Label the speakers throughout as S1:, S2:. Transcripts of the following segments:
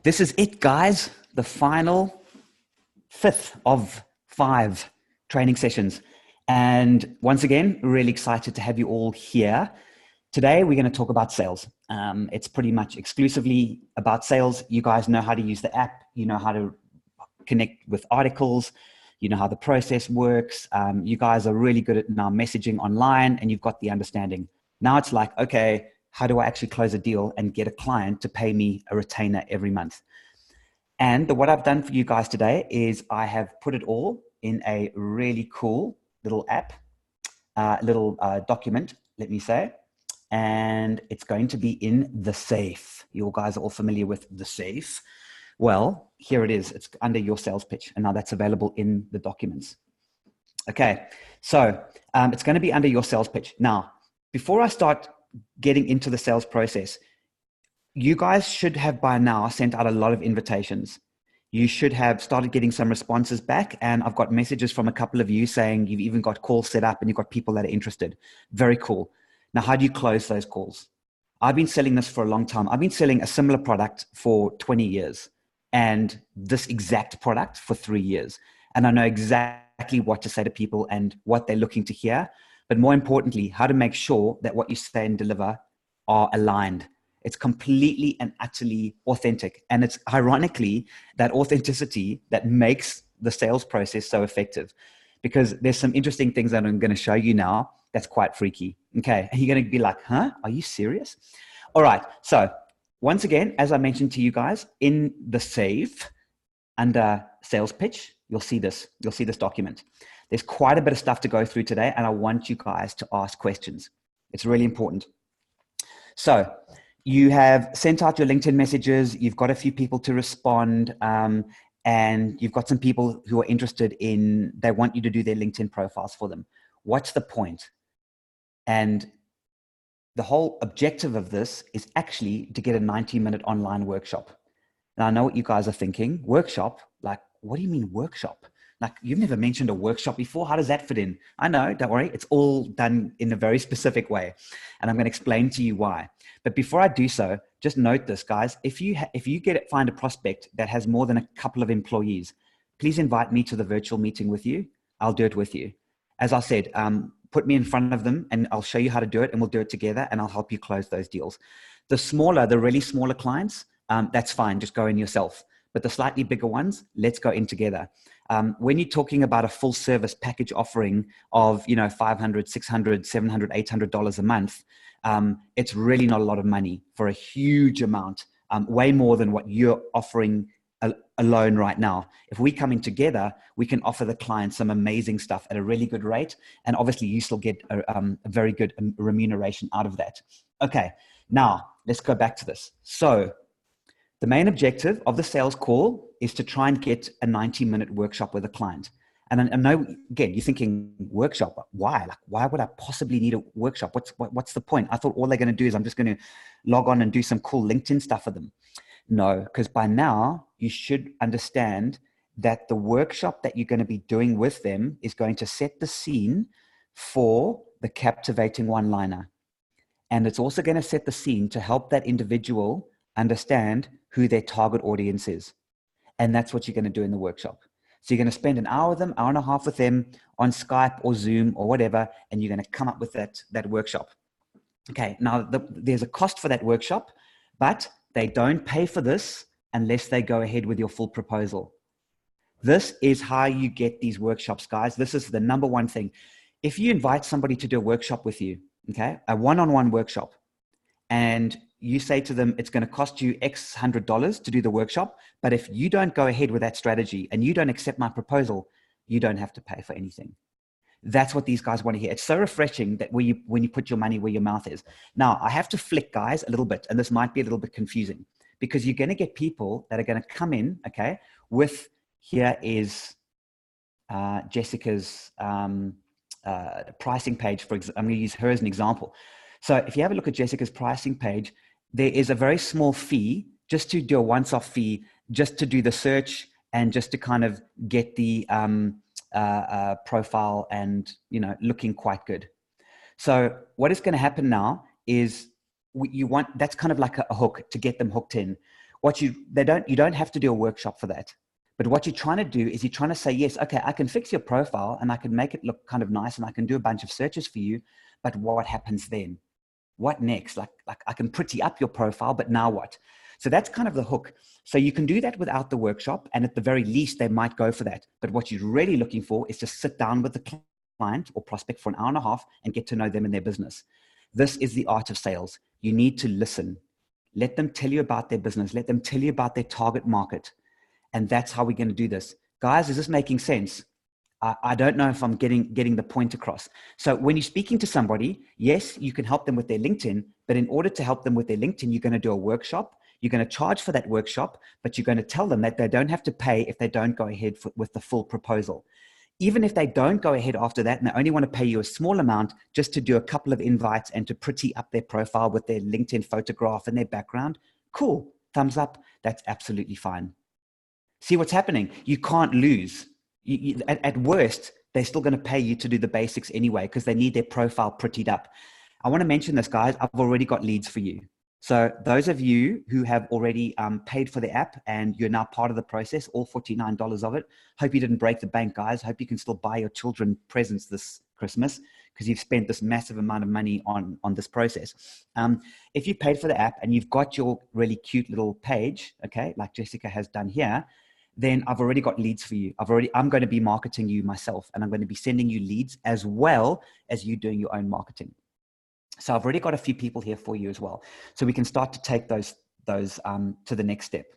S1: This is it, guys. The final fifth of 5 training sessions. And once again, really excited to have you all here. Today, we're going to talk about sales. It's pretty much exclusively about sales. You guys know how to use the app. You know how to connect with articles. You know how the process works. You guys are really good at now messaging online, and you've got the understanding. Now it's like, okay, how do I actually close a deal and get a client to pay me a retainer every month? And what I've done for you guys today is I have put it all in a really cool little app, document, let me say. And it's going to be in the safe. You guys are all familiar with the safe. Well, here it is. It's under your sales pitch. And now that's available in the documents. Okay, so it's going to be under your sales pitch. Now, before I start getting into the sales process, you guys should have by now sent out a lot of invitations. You should have started getting some responses back. And I've got messages from a couple of you saying you've even got calls set up and you've got people that are interested. Very cool. Now, how do you close those calls? I've been selling this for a long time. I've been selling a similar product for 20 years and this exact product for 3 years. And I know exactly what to say to people and what they're looking to hear. But more importantly, how to make sure that what you say and deliver are aligned. It's completely and utterly authentic. And it's ironically that authenticity that makes the sales process so effective, because there's some interesting things that I'm going to show you now that's quite freaky. Okay. And you're going to be like, huh? Are you serious? All right. So once again, as I mentioned to you guys, in the save under sales pitch, you'll see this document. There's quite a bit of stuff to go through today, and I want you guys to ask questions. It's really important. So you have sent out your LinkedIn messages. You've got a few people to respond, and you've got some people who are interested in, they want you to do their LinkedIn profiles for them. What's the point? And the whole objective of this is actually to get a 90-minute online workshop. Now, I know what you guys are thinking. Workshop? Like, what do you mean workshop? Like, you've never mentioned a workshop before. How does that fit in? I know, don't worry. It's all done in a very specific way. And I'm going to explain to you why. But before I do so, just note this, guys. If you find a prospect that has more than a couple of employees, please invite me to the virtual meeting with you. I'll do it with you. As I said, put me in front of them and I'll show you how to do it, and we'll do it together, and I'll help you close those deals. The really smaller clients, that's fine. Just go in yourself. But the slightly bigger ones, let's go in together. When you're talking about a full service package offering of, $500, $600, $700, $800 a month, it's really not a lot of money for a huge amount, way more than what you're offering alone right now. If we come in together, we can offer the client some amazing stuff at a really good rate. And obviously you still get a very good remuneration out of that. Okay, now let's go back to this. So the main objective of the sales call is to try and get a 90-minute workshop with a client. And I know, again, you're thinking, workshop, why? Like, why would I possibly need a workshop? What's the point? I thought all they're going to do is I'm just going to log on and do some cool LinkedIn stuff for them. No, because by now you should understand that the workshop that you're going to be doing with them is going to set the scene for the captivating one-liner. And it's also going to set the scene to help that individual understand who their target audience is. And that's what you're going to do in the workshop. So you're going to spend an hour with them, hour and a half with them on Skype or Zoom or whatever, and you're going to come up with that workshop. Okay, now there's a cost for that workshop, but they don't pay for this unless they go ahead with your full proposal. This is how you get these workshops, guys. This is the number one thing. If you invite somebody to do a workshop with you, okay, a one-on-one workshop, and you say to them, it's going to cost you X $100 to do the workshop. But if you don't go ahead with that strategy and you don't accept my proposal, you don't have to pay for anything. That's what these guys want to hear. It's so refreshing that when you put your money where your mouth is. Now, I have to flick, guys, a little bit, and this might be a little bit confusing, because you're going to get people that are going to come in, okay, with, here is Jessica's pricing page. For example, I'm going to use her as an example. So if you have a look at Jessica's pricing page, there is a very small fee just to do a once-off fee, just to do the search and just to kind of get the profile and, looking quite good. So what is going to happen now is that's kind of like a hook to get them hooked in. You don't have to do a workshop for that. But what you're trying to do is you're trying to say, yes, okay, I can fix your profile and I can make it look kind of nice and I can do a bunch of searches for you. But what happens then? What next? Like I can pretty up your profile, but now what? So that's kind of the hook. So you can do that without the workshop. And at the very least, they might go for that. But what you're really looking for is to sit down with the client or prospect for an hour and a half and get to know them and their business. This is the art of sales. You need to listen. Let them tell you about their business. Let them tell you about their target market. And that's how we're going to do this. Guys, is this making sense? I don't know if I'm getting the point across. So when you're speaking to somebody, yes, you can help them with their LinkedIn, but in order to help them with their LinkedIn, you're going to do a workshop. You're going to charge for that workshop, but you're going to tell them that they don't have to pay if they don't go ahead with the full proposal. Even if they don't go ahead after that and they only want to pay you a small amount just to do a couple of invites and to pretty up their profile with their LinkedIn photograph and their background, cool, thumbs up, that's absolutely fine. See what's happening? You can't lose. At worst, they're still going to pay you to do the basics anyway because they need their profile prettied up. I want to mention this, guys. I've already got leads for you. So those of you who have already paid for the app and you're now part of the process, all $49 of it, hope you didn't break the bank, guys. Hope you can still buy your children presents this Christmas because you've spent this massive amount of money on this process. If you paid for the app and you've got your really cute little page, okay, like Jessica has done here, then I've already got leads for you. I'm going to be marketing you myself, and I'm going to be sending you leads as well as you doing your own marketing. So I've already got a few people here for you as well. So we can start to take those to the next step.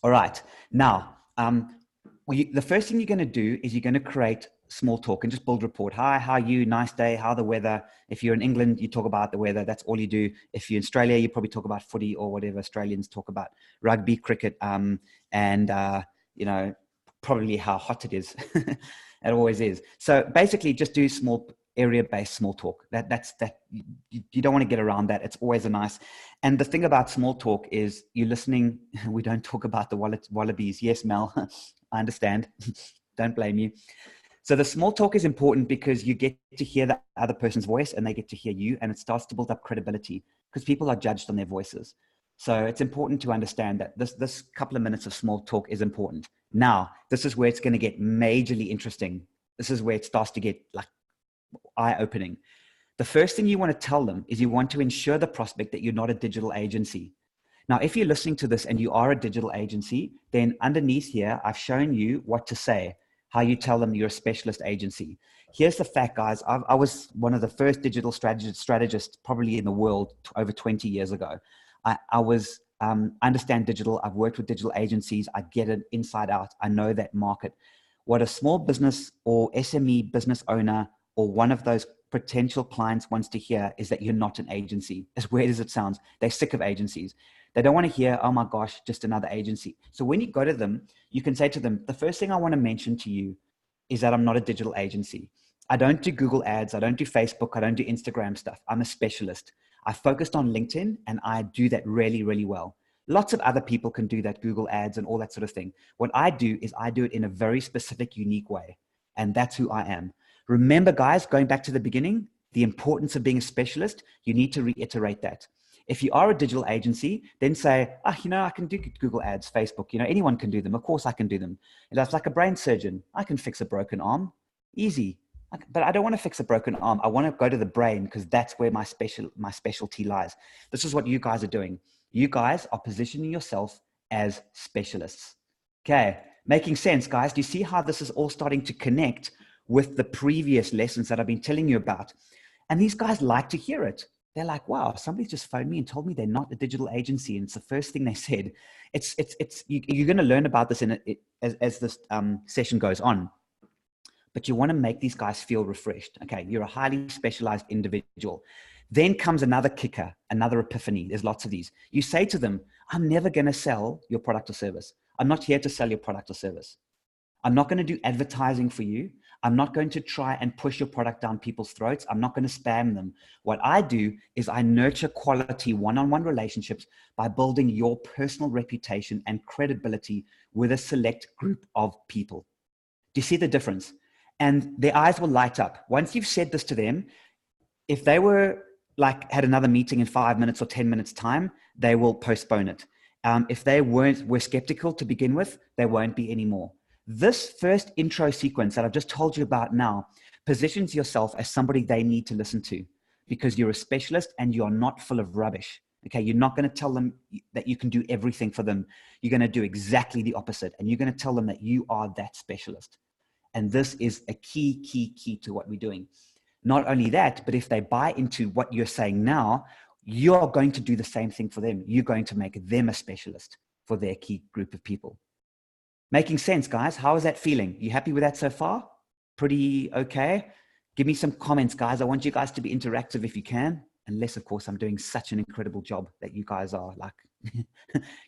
S1: All right. Now, the first thing you're going to do is you're going to create small talk and just build rapport. Hi, how are you? Nice day. How the weather? If you're in England, you talk about the weather. That's all you do. If you're in Australia, you probably talk about footy or whatever Australians talk about, rugby, cricket, probably how hot it is. It always is. So basically just do small area-based small talk. You don't want to get around that. It's always a nice. And the thing about small talk is you're listening. We don't talk about the wallabies. Yes, Mel, I understand. Don't blame you. So the small talk is important because you get to hear the other person's voice and they get to hear you, and it starts to build up credibility because people are judged on their voices. So it's important to understand that this couple of minutes of small talk is important. Now, this is where it's going to get majorly interesting. This is where it starts to get like eye-opening. The first thing you want to tell them is you want to ensure the prospect that you're not a digital agency. Now, if you're listening to this and you are a digital agency, then underneath here, I've shown you what to say, how you tell them you're a specialist agency. Here's the fact, guys. I was one of the first digital strategists probably in the world over 20 years ago. I understand digital. I've worked with digital agencies. I get it inside out. I know that market. What a small business or SME business owner or one of those potential clients wants to hear is that you're not an agency. As weird as it sounds, they're sick of agencies. They don't want to hear, oh my gosh, just another agency. So when you go to them, you can say to them, the first thing I want to mention to you is that I'm not a digital agency. I don't do Google ads. I don't do Facebook. I don't do Instagram stuff. I'm a specialist. I focused on LinkedIn and I do that really, really well. Lots of other people can do that, Google ads and all that sort of thing. What I do is I do it in a very specific, unique way. And that's who I am. Remember, guys, going back to the beginning, the importance of being a specialist, you need to reiterate that. If you are a digital agency, then say, I can do Google ads, Facebook, anyone can do them. Of course I can do them. That's like a brain surgeon. I can fix a broken arm. Easy. But I don't want to fix a broken arm. I want to go to the brain because that's where my specialty lies. This is what you guys are doing. You guys are positioning yourself as specialists. Okay. Making sense, guys. Do you see how this is all starting to connect with the previous lessons that I've been telling you about? And these guys like to hear it. They're like, wow, somebody just phoned me and told me they're not a digital agency. And it's the first thing they said. You're going to learn about this as this session goes on. But you want to make these guys feel refreshed. Okay, you're a highly specialized individual. Then comes another kicker, another epiphany. There's lots of these. You say to them, I'm never going to sell your product or service. I'm not here to sell your product or service. I'm not going to do advertising for you. I'm not going to try and push your product down people's throats. I'm not going to spam them. What I do is I nurture quality one-on-one relationships by building your personal reputation and credibility with a select group of people. Do you see the difference? And their eyes will light up. Once you've said this to them, if they were had another meeting in 5 minutes or 10 minutes time, they will postpone it. If they were skeptical to begin with, they won't be anymore. This first intro sequence that I've just told you about now positions yourself as somebody they need to listen to, because you're a specialist and you're not full of rubbish. Okay, you're not going to tell them that you can do everything for them. You're going to do exactly the opposite, and you're going to tell them that you are that specialist. And this is a key to what we're doing. Not only that, but if they buy into what you're saying now, you're going to do the same thing for them. You're going to make them a specialist for their key group of people. Making sense, guys? How is that feeling? You happy with that so far? Pretty okay? Give me some comments, guys. I want you guys to be interactive if you can. Unless, of course, I'm doing such an incredible job that you guys are like,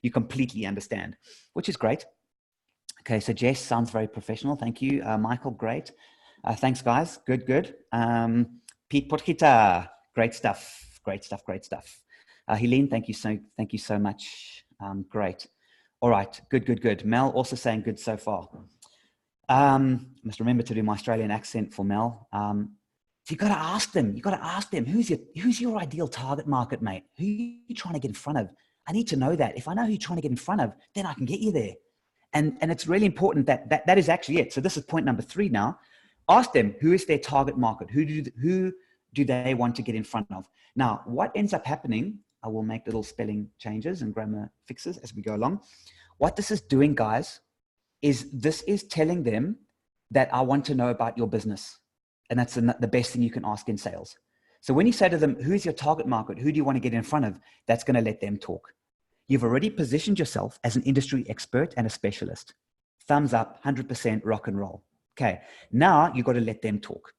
S1: you completely understand, which is great. Okay, so Jess sounds very professional. Thank you. Michael, great. Thanks, guys. Good. Pete Potkita, great stuff. Helene, thank you so much. Great. All right, good. Mel also saying good so far. Must remember to do my Australian accent for Mel. So you got to ask them. Who's your ideal target market, mate? Who are you trying to get in front of? I need to know that. If I know who you're trying to get in front of, then I can get you there. And it's really important that is actually it. So this is point number 3 now. Ask them, who is their target market? Who do they want to get in front of? Now, what ends up happening, I will make little spelling changes and grammar fixes as we go along. What this is doing, guys, is this is telling them that I want to know about your business. And that's the best thing you can ask in sales. So when you say to them, who's your target market? Who do you want to get in front of? That's going to let them talk. You've already positioned yourself as an industry expert and a specialist. Thumbs up, 100% rock and roll. Okay, now you've got to let them talk.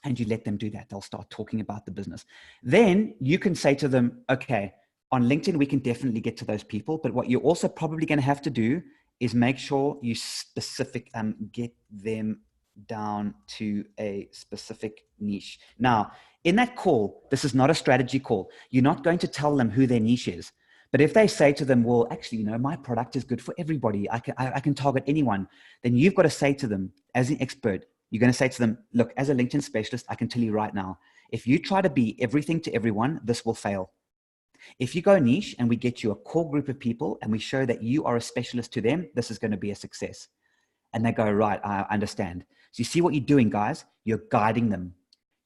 S1: And you let them do that. They'll start talking about the business. Then you can say to them, okay, on LinkedIn, we can definitely get to those people. But what you're also probably going to have to do is make sure you get them down to a specific niche. Now, in that call, this is not a strategy call. You're not going to tell them who their niche is. But if they say to them, well, actually, my product is good for everybody. I can target anyone. Then you've got to say to them, as an expert, you're going to say to them, look, as a LinkedIn specialist, I can tell you right now, if you try to be everything to everyone, this will fail. If you go niche and we get you a core group of people and we show that you are a specialist to them, this is going to be a success. And they go, right, I understand. So you see what you're doing, guys? You're guiding them.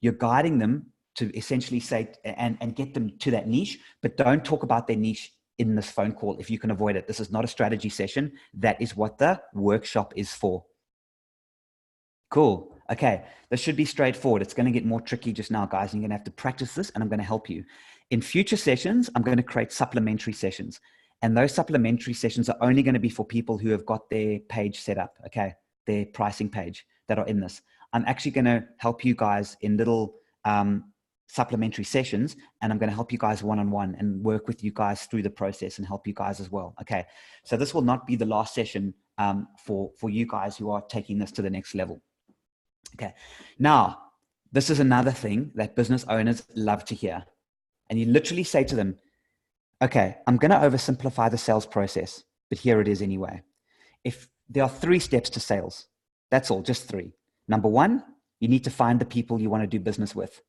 S1: You're guiding them to essentially say and get them to that niche, but don't talk about their niche in this phone call if you can avoid it. This is not a strategy session. That is what the workshop is for. Cool. Okay. This should be straightforward. It's going to get more tricky just now, guys. You're going to have to practice this and I'm going to help you. In future sessions, I'm going to create supplementary sessions. And those supplementary sessions are only going to be for people who have got their page set up. Okay. Their pricing page that are in this. I'm actually going to help you guys in little supplementary sessions, and I'm going to help you guys one-on-one and work with you guys through the process and help you guys as well. Okay. So this will not be the last session for you guys who are taking this to the next level. Okay. Now, this is another thing that business owners love to hear. And you literally say to them, okay, I'm going to oversimplify the sales process, but here it is anyway. If there are 3 steps to sales, that's all, just 3. Number 1, you need to find the people you want to do business with.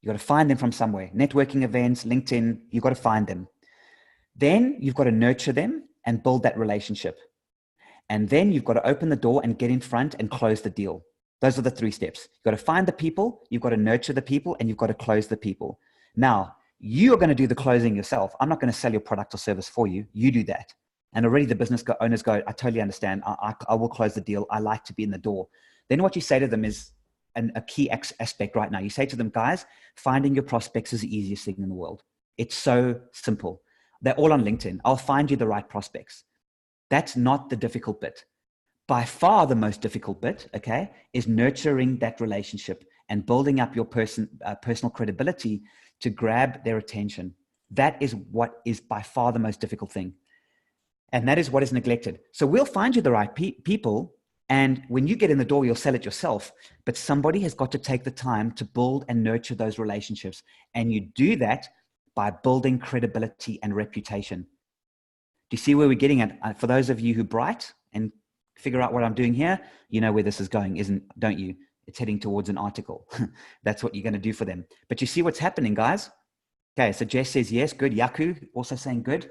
S1: You got to find them from somewhere. Networking events, LinkedIn, you got to find them. Then you've got to nurture them and build that relationship. And then you've got to open the door and get in front and close the deal. Those are the 3 steps. You've got to find the people, you've got to nurture the people, and you've got to close the people. Now, you are going to do the closing yourself. I'm not going to sell your product or service for you. You do that. And already the business owners go, I totally understand. I will close the deal. I like to be in the door. Then what you say to them is a key aspect right now. You say to them, guys, finding your prospects is the easiest thing in the world. It's so simple. They're all on LinkedIn. I'll find you the right prospects. That's not the difficult bit. By far the most difficult bit, okay, is nurturing that relationship and building up your personal credibility to grab their attention. That is what is by far the most difficult thing. And that is what is neglected. So we'll find you the right people. And when you get in the door, you'll sell it yourself. But somebody has got to take the time to build and nurture those relationships. And you do that by building credibility and reputation. Do you see where we're getting at? For those of you who bright and figure out what I'm doing here, you know where this is going, don't you? It's heading towards an article. That's what you're going to do for them. But you see what's happening, guys? Okay, so Jess says yes, good. Yaku also saying good.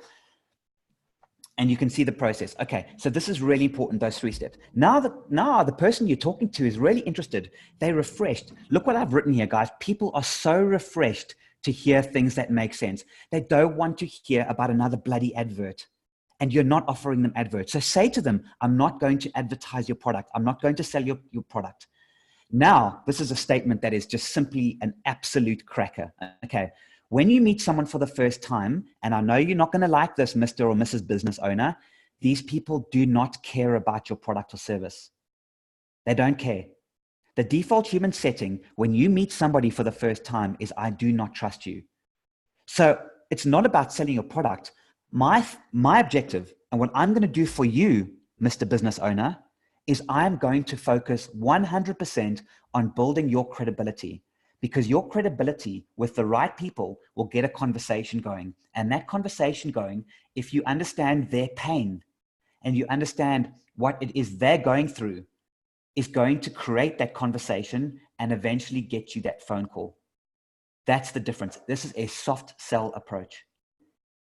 S1: And you can see the process. Okay, so this is really important, those 3 steps. Now the person you're talking to is really interested. They're refreshed. Look what I've written here, guys. People are so refreshed to hear things that make sense. They don't want to hear about another bloody advert. And you're not offering them adverts. So say to them, I'm not going to advertise your product. I'm not going to sell your product. Now, this is a statement that is just simply an absolute cracker. Okay. When you meet someone for the first time, and I know you're not going to like this, Mr. or Mrs. Business Owner, these people do not care about your product or service. They don't care. The default human setting when you meet somebody for the first time is, I do not trust you. So it's not about selling your product. My objective, and what I'm going to do for you, Mr. Business Owner, is I'm going to focus 100% on building your credibility, because your credibility with the right people will get a conversation going. And that conversation going, if you understand their pain and you understand what it is they're going through, is going to create that conversation and eventually get you that phone call. That's the difference. This is a soft sell approach.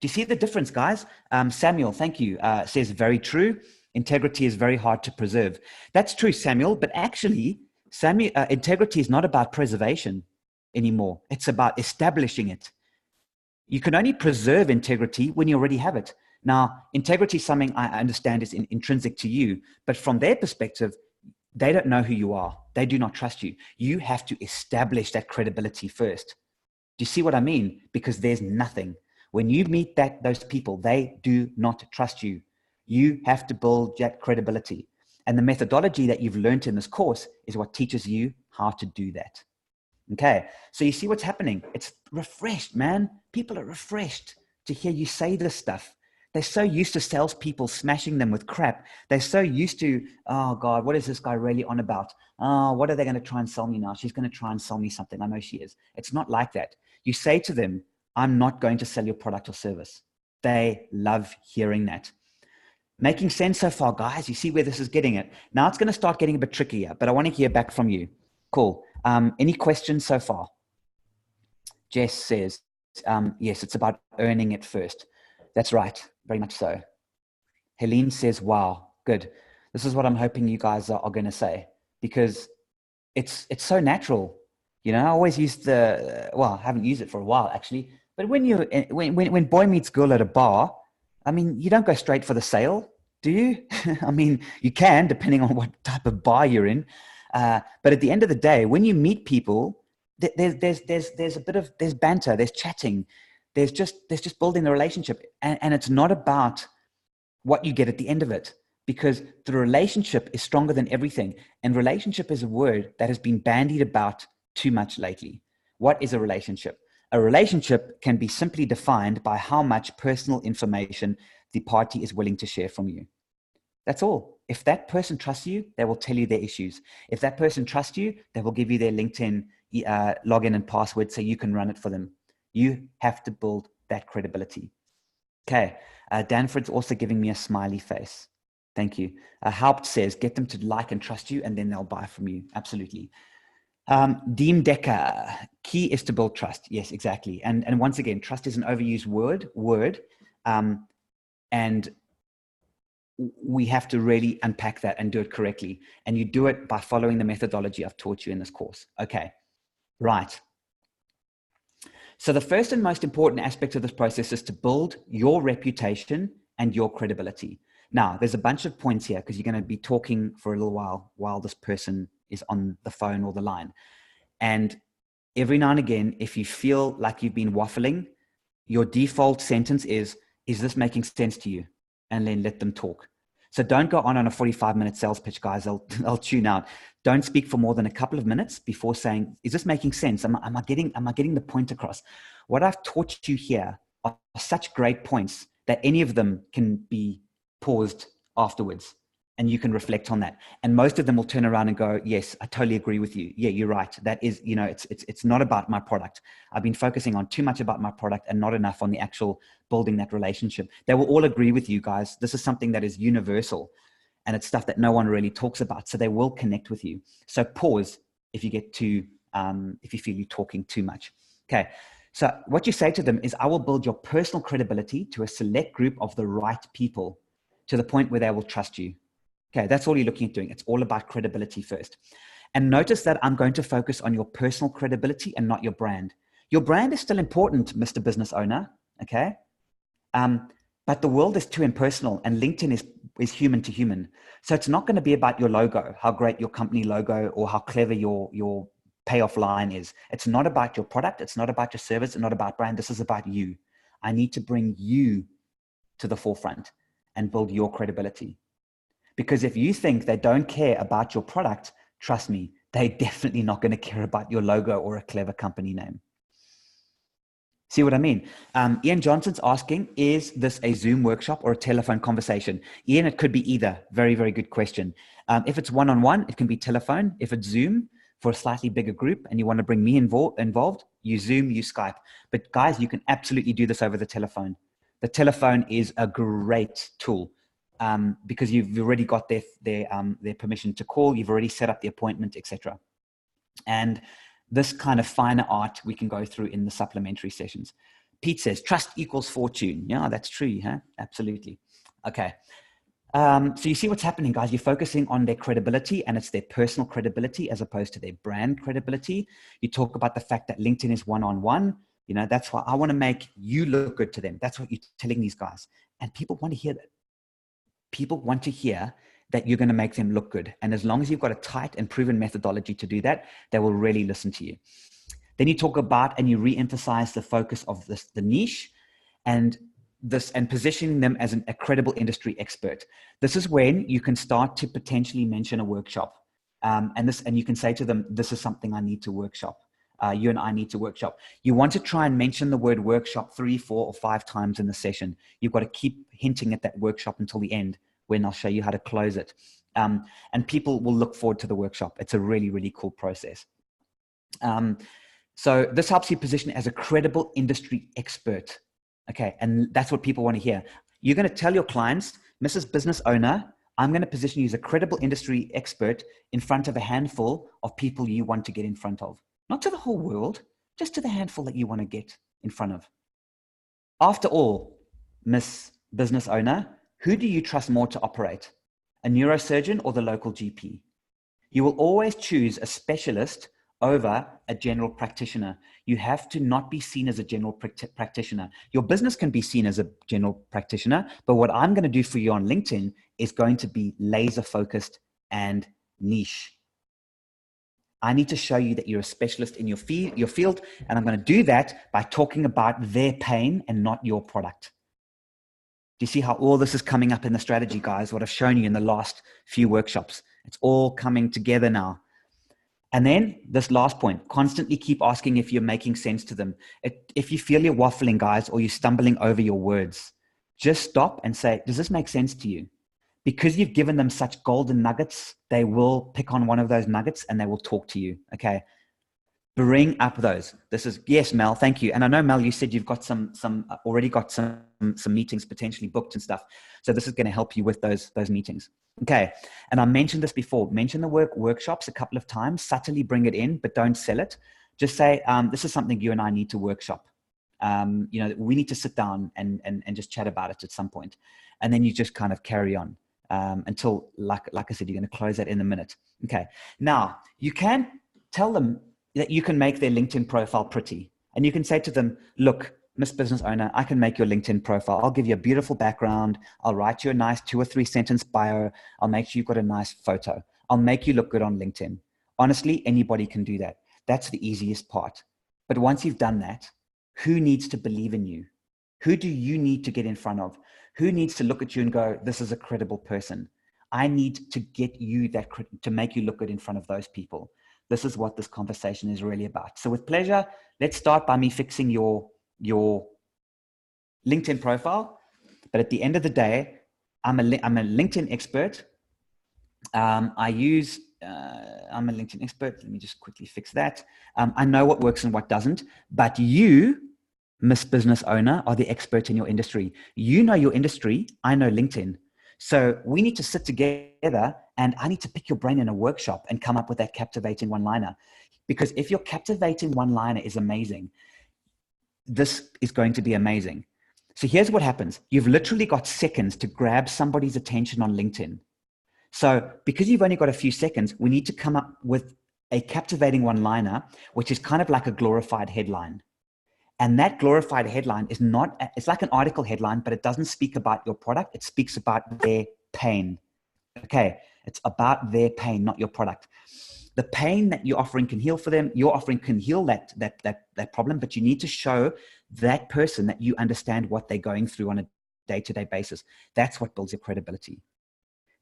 S1: Do you see the difference, guys? Samuel, thank you, says very true. Integrity is very hard to preserve. That's true, Samuel, but actually, integrity is not about preservation anymore. It's about establishing it. You can only preserve integrity when you already have it. Now, integrity is something I understand is intrinsic to you, but from their perspective, they don't know who you are. They do not trust you. You have to establish that credibility first. Do you see what I mean? Because there's nothing. When you meet those people, they do not trust you. You have to build that credibility. And the methodology that you've learned in this course is what teaches you how to do that. Okay, so you see what's happening. It's refreshed, man. People are refreshed to hear you say this stuff. They're so used to salespeople smashing them with crap. They're so used to, oh God, what is this guy really on about? Oh, what are they going to try and sell me now? She's going to try and sell me something. I know she is. It's not like that. You say to them, I'm not going to sell your product or service. They love hearing that. Making sense so far, guys? You see where this is getting it. Now it's going to start getting a bit trickier, but I want to hear back from you. Cool. Any questions so far? Jess says, yes, it's about earning it first. That's right. Very much so. Helene says, wow, good. This is what I'm hoping you guys are going to say, because it's so natural. You know, I always use I haven't used it for a while actually, but when boy meets girl at a bar, I mean, you don't go straight for the sale, do you? I mean, you can, depending on what type of bar you're in. But at the end of the day, when you meet people, there's banter, there's chatting, there's just building the relationship. And it's not about what you get at the end of it, because the relationship is stronger than everything. And relationship is a word that has been bandied about too much lately. What is a relationship? A relationship can be simply defined by how much personal information the party is willing to share from you. That's all. If that person trusts you, they will tell you their issues. If that person trusts you, they will give you their LinkedIn login and password so you can run it for them. You have to build that credibility. Okay. Danford's also giving me a smiley face. Thank you. Helped says, get them to like and trust you, and then they'll buy from you. Absolutely. Deem Decker, key is to build trust. Yes, exactly. And once again, trust is an overused word. And we have to really unpack that and do it correctly. And you do it by following the methodology I've taught you in this course. Okay, right. So the first and most important aspect of this process is to build your reputation and your credibility. Now, there's a bunch of points here because you're going to be talking for a little while this person is on the phone or the line. And every now and again, if you feel like you've been waffling, your default sentence is this making sense to you? And then let them talk. So don't go on a 45-minute sales pitch, guys. They'll tune out. Don't speak for more than a couple of minutes before saying, is this making sense? Am I getting the point across? What I've taught you here are such great points that any of them can be paused afterwards and you can reflect on that. And most of them will turn around and go, yes, I totally agree with you. Yeah, you're right. That is, you know, it's not about my product. I've been focusing on too much about my product and not enough on the actual building that relationship. They will all agree with you guys. This is something that is universal and it's stuff that no one really talks about. So they will connect with you. So pause if you get too, if you feel you're talking too much. Okay. So what you say to them is, I will build your personal credibility to a select group of the right people to the point where they will trust you. Okay, that's all you're looking at doing. It's all about credibility first. And notice that I'm going to focus on your personal credibility and not your brand. Your brand is still important, Mr. Business Owner, okay? But the world is too impersonal, and LinkedIn is human to human. So it's not going to be about your logo, how great your company logo or how clever your payoff line is. It's not about your product. It's not about your service. It's not about brand. This is about you. I need to bring you to the forefront and build your credibility. Because if you think they don't care about your product, trust me, they're definitely not going to care about your logo or a clever company name. See what I mean? Ian Johnson's asking, is this a Zoom workshop or a telephone conversation? Ian, it could be either. Very, very good question. If it's one-on-one, it can be telephone. If it's Zoom for a slightly bigger group and you want to bring me involved, you Zoom, you Skype. But guys, you can absolutely do this over the telephone. The telephone is a great tool because you've already got their permission to call. You've already set up the appointment, etc. And this kind of finer art we can go through in the supplementary sessions. Pete says, trust equals fortune. Yeah, that's true, huh? Absolutely. Okay. So you see what's happening, guys. You're focusing on their credibility, and it's their personal credibility as opposed to their brand credibility. You talk about the fact that LinkedIn is one-on-one. You know, that's why I want to make you look good to them. That's what you're telling these guys. And people want to hear that. People want to hear that you're going to make them look good. And as long as you've got a tight and proven methodology to do that, they will really listen to you. Then you talk about and you re-emphasize the focus of the niche and positioning them as a credible industry expert. This is when you can start to potentially mention a workshop. And you can say to them, this is something I need to workshop. You and I need to workshop. You want to try and mention the word workshop 3, 4, or 5 times in the session. You've got to keep hinting at that workshop until the end, when I'll show you how to close it. And people will look forward to the workshop. It's a really, really cool process. So this helps you position as a credible industry expert. Okay, and that's what people want to hear. You're going to tell your clients, Mrs. Business Owner, I'm going to position you as a credible industry expert in front of a handful of people you want to get in front of. Not to the whole world, just to the handful that you want to get in front of. After all, Miss Business Owner, who do you trust more to operate? A neurosurgeon or the local GP? You will always choose a specialist over a general practitioner. You have to not be seen as a general practitioner. Your business can be seen as a general practitioner, but what I'm going to do for you on LinkedIn is going to be laser focused and niche. I need to show you that you're a specialist in your field, and I'm going to do that by talking about their pain and not your product. Do you see how all this is coming up in the strategy, guys? What I've shown you in the last few workshops. It's all coming together now. And then this last point, constantly keep asking if you're making sense to them. If you feel you're waffling, guys, or you're stumbling over your words, just stop and say, does this make sense to you? Because you've given them such golden nuggets, they will pick on one of those nuggets and they will talk to you. Okay. Bring up those. This is, yes, Mel, thank you. And I know, Mel, you said you've got already got some meetings potentially booked and stuff. So this is going to help you with those meetings. Okay. And I mentioned this before, mention the workshops a couple of times, subtly bring it in, but don't sell it. Just say, this is something you and I need to workshop. We need to sit down and just chat about it at some point. And then you just kind of carry on until, like I said, you're going to close that in a minute. Okay. Now you can tell them that you can make their LinkedIn profile pretty. And you can say to them, look, Miss Business Owner, I can make your LinkedIn profile. I'll give you a beautiful background. I'll write you a nice 2 or 3 sentence bio. I'll make sure you've got a nice photo. I'll make you look good on LinkedIn. Honestly, anybody can do that. That's the easiest part. But once you've done that, who needs to believe in you? Who do you need to get in front of? Who needs to look at you and go, this is a credible person? I need to get you to make you look good in front of those people. This is what this conversation is really about. So with pleasure, let's start by me fixing your LinkedIn profile. But at the end of the day, I'm a LinkedIn expert. I'm a LinkedIn expert. Let me just quickly fix that. I know what works and what doesn't, but you, Miss Business Owner, are the expert in your industry. You know your industry. I know LinkedIn. So we need to sit together and I need to pick your brain in a workshop and come up with that captivating one-liner. Because if your captivating one-liner is amazing, this is going to be amazing. So here's what happens. You've literally got seconds to grab somebody's attention on LinkedIn. So because you've only got a few seconds, we need to come up with a captivating one-liner, which is kind of like a glorified headline. And that glorified headline is not, it's like an article headline, but it doesn't speak about your product. It speaks about their pain. Okay. It's about their pain, not your product. The pain that you're offering can heal for them. Your offering can heal that problem, but you need to show that person that you understand what they're going through on a day-to-day basis. That's what builds your credibility.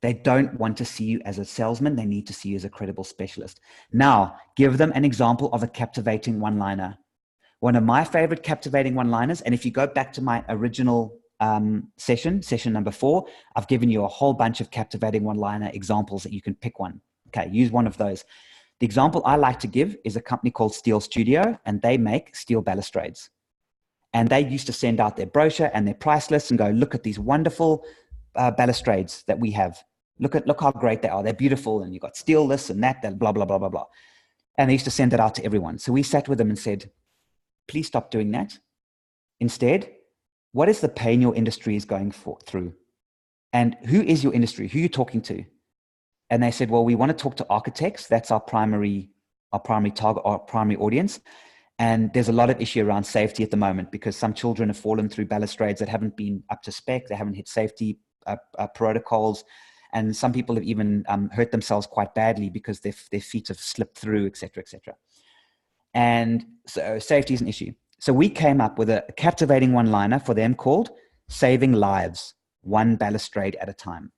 S1: They don't want to see you as a salesman. They need to see you as a credible specialist. Now, give them an example of a captivating one-liner. One of my favorite captivating one-liners, and if you go back to my original session number 4, I've given you a whole bunch of captivating one-liner examples that you can pick one. Okay, use one of those. The example I like to give is a company called Steel Studio, and they make steel balustrades. And they used to send out their brochure and their price lists and go, look at these wonderful balustrades that we have. Look how great they are. They're beautiful. And you've got steel this and that, blah, blah, blah, blah, blah. And they used to send it out to everyone. So we sat with them and said, please stop doing that. Instead, what is the pain your industry is going through? And who is your industry? Who are you talking to? And they said, well, we want to talk to architects. That's our primary target, our primary audience. And there's a lot of issue around safety at the moment because some children have fallen through balustrades that haven't been up to spec. They haven't hit safety protocols. And some people have even hurt themselves quite badly because their feet have slipped through, et cetera, et cetera. And so safety is an issue. So we came up with a captivating one-liner for them called Saving Lives, One Balustrade at a Time.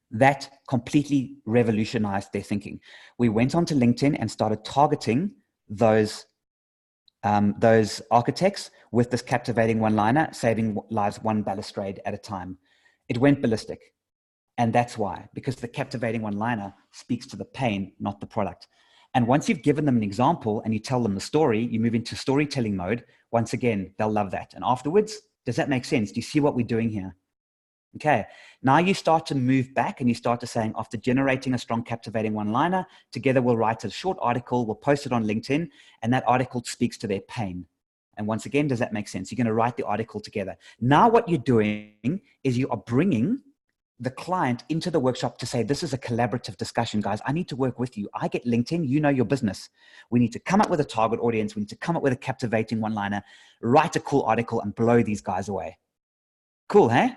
S1: That completely revolutionized their thinking. We went onto LinkedIn and started targeting those architects with this captivating one-liner, Saving Lives, One Balustrade at a Time. It went ballistic. And that's why, because the captivating one-liner speaks to the pain, not the product. And once you've given them an example and you tell them the story, you move into storytelling mode. Once again, they'll love that. And afterwards, does that make sense? Do you see what we're doing here? Okay. Now you start to move back and you start to saying, after generating a strong, captivating one-liner, together we'll write a short article, we'll post it on LinkedIn, and that article speaks to their pain. And once again, does that make sense? You're going to write the article together. Now what you're doing is you are bringing the client into the workshop to say, this is a collaborative discussion, guys. I need to work with you. I get LinkedIn. You know your business. We need to come up with a target audience. We need to come up with a captivating one-liner, write a cool article and blow these guys away. Cool, huh?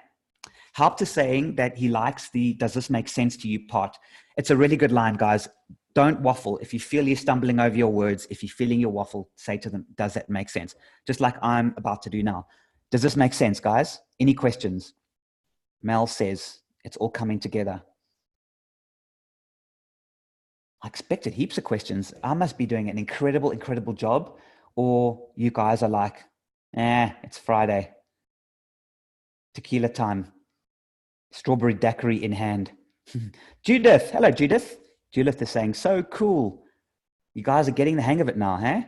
S1: Help to saying that he likes the, does this make sense to you part. It's a really good line, guys. Don't waffle. If you feel you're stumbling over your words, if you're feeling your waffle, say to them, does that make sense? Just like I'm about to do now. Does this make sense, guys? Any questions? Mel says, it's all coming together. I expected heaps of questions. I must be doing an incredible, incredible job. Or you guys are like, it's Friday. Tequila time. Strawberry daiquiri in hand. Judith. Hello, Judith. Judith is saying, so cool. You guys are getting the hang of it now, huh?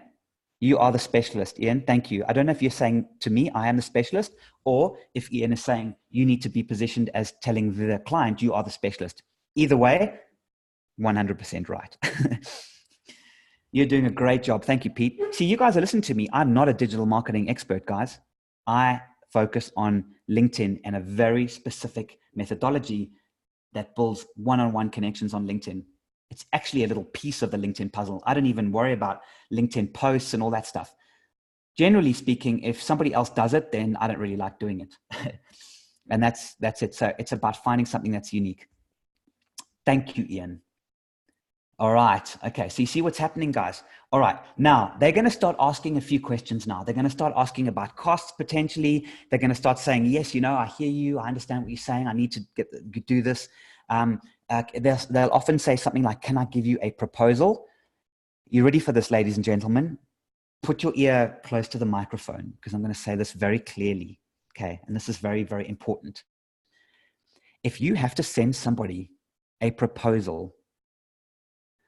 S1: You are the specialist, Ian. Thank you. I don't know if you're saying to me, I am the specialist, or if Ian is saying you need to be positioned as telling the client you are the specialist. Either way, 100% right. You're doing a great job. Thank you, Pete. See, you guys are listening to me. I'm not a digital marketing expert, guys. I focus on LinkedIn and a very specific methodology that builds one-on-one connections on LinkedIn. It's actually a little piece of the LinkedIn puzzle. I don't even worry about LinkedIn posts and all that stuff. Generally speaking, if somebody else does it, then I don't really like doing it. And that's it. So it's about finding something that's unique. Thank you, Ian. All right. Okay. So you see what's happening, guys. All right. Now they're going to start asking a few questions now. They're going to start asking about costs potentially. They're going to start saying, yes, I hear you. I understand what you're saying. I need to do this. They'll often say something like, can I give you a proposal? You ready for this, ladies and gentlemen? Put your ear close to the microphone because I'm going to say this very clearly. Okay. And this is very, very important. If you have to send somebody a proposal